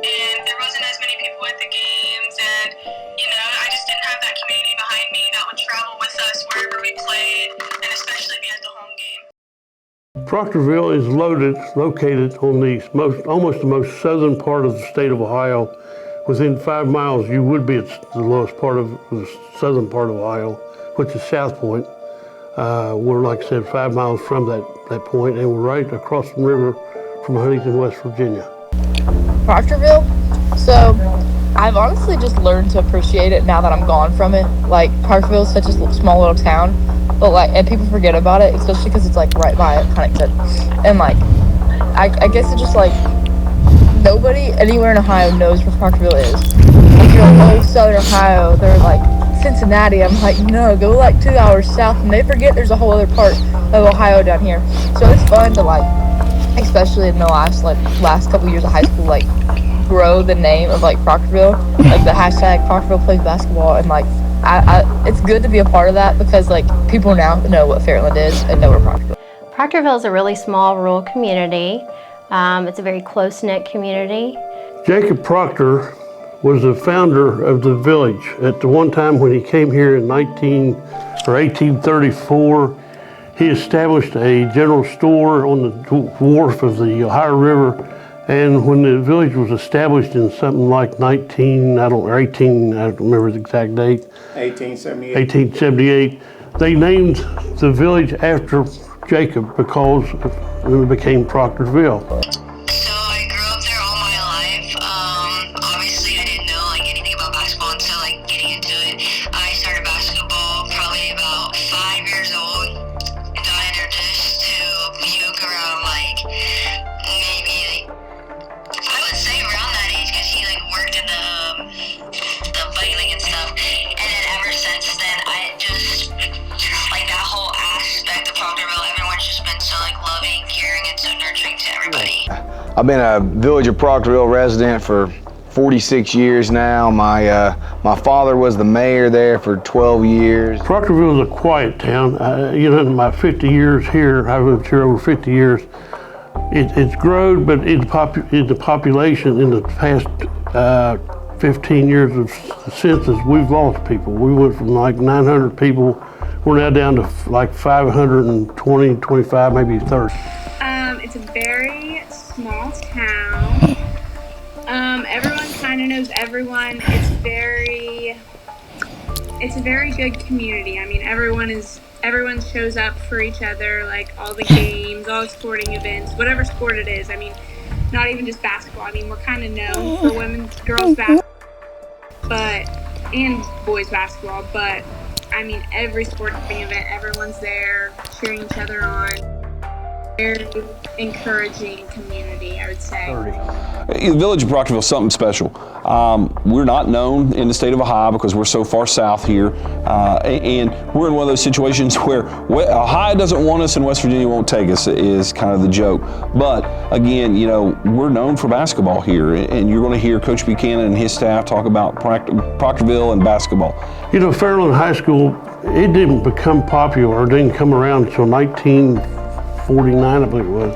and there wasn't as many people at the games, and I just didn't have that community behind me that would travel with us wherever we played, and especially be at the home game. Proctorville is located on almost the most southern part of the state of Ohio. Within 5 miles, you would be at the lowest part of the southern part of Ohio, which is South Point. We're, like I said, 5 miles from that point, and we're right across the river from Huntington, West Virginia. Proctorville? So, I've honestly just learned to appreciate it now that I'm gone from it. Like, Proctorville is such a small little town, but and people forget about it, especially because it's right by Huntington. And I guess it's just nobody anywhere in Ohio knows where Proctorville is. If you're in southern Ohio, they're Cincinnati. I'm no, go 2 hours south, and they forget there's a whole other part of Ohio down here. So it's fun to especially in the last couple years of high school, grow the name of Proctorville, the hashtag Proctorville plays basketball, and it's good to be a part of that because people now know what Fairland is and know where Proctorville. Proctorville is a really small rural community. It's a very close-knit community. Jacob Proctor was the founder of the village. At the one time when he came here in 1834, he established a general store on the wharf of the Ohio River. And when the village was established in something like 18, I don't remember the exact date. 1878. 1878, they named the village after Jacob because it became Proctorville. So I grew up there all my life. Obviously I didn't know anything about basketball until getting into it. I started basketball probably about 5 years old. Got introduced to puke around maybe I would say around that age because he worked in the bike league and stuff. And then ever since then I just that whole aspect of Proctorville, everyone's just been so loving, caring, and so nurturing to everybody. I've been a Village of Proctorville resident for 46 years now. My father was the mayor there for 12 years. Proctorville is a quiet town. In my 50 years here, I've lived here over 50 years, it's grown, but in the population in the past 15 years of the census, we've lost people. We went from 900 people, we're now down to 520, 25, maybe 30. It's a very small town. Everyone kind of knows everyone. It's a very good community. I mean, everyone shows up for each other, all the games, all the sporting events, whatever sport it is. I mean, not even just basketball. I mean, we're kind of known for girls basketball, and boys basketball, but I mean, every sporting event, everyone's there cheering each other on. Very encouraging community, I would say. The Village of Proctorville is something special. We're not known in the state of Ohio because we're so far south here, and we're in one of those situations where Ohio doesn't want us and West Virginia won't take us, is kind of the joke. But again, we're known for basketball here, and you're going to hear Coach Buchanan and his staff talk about Proctorville and basketball. Fairland High School, it didn't become popular, or didn't come around until 1949, I believe it was.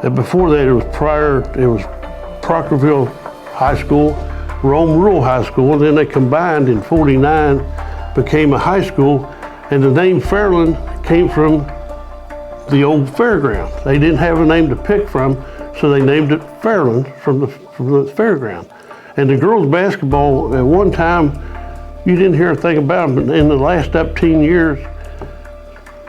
And before that, it was Proctorville High School, Rome Rural High School, and then they combined in 49, became a high school, and the name Fairland came from the old fairground. They didn't have a name to pick from, so they named it Fairland from the fairground. And the girls basketball, at one time, you didn't hear a thing about them, but in the last 10 years,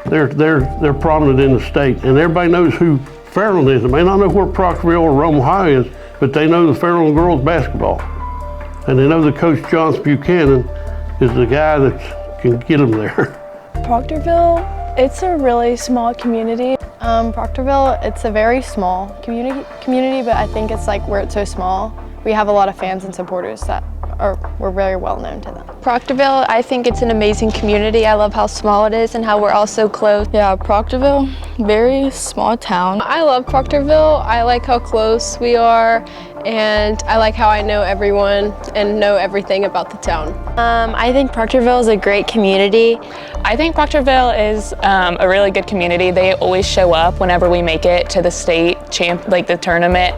they're prominent in the state, and everybody knows who Fairland is. They may not know where Proctorville or Rome, Ohio is, but they know the Fairland girls basketball. And they know that Coach John Buchanan is the guy that can get them there. Proctorville, it's a really small community. Proctorville, it's a very small community, but I think it's where it's so small, we have a lot of fans and supporters that we're very well known to them. Proctorville, I think it's an amazing community. I love how small it is and how we're all so close. Yeah, Proctorville, very small town. I love Proctorville. I like how close we are, and I like how I know everyone and know everything about the town. I think Proctorville is a great community. I think Proctorville is a really good community. They always show up whenever we make it to the state the tournament.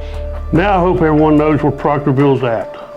Now I hope everyone knows where Proctorville's at.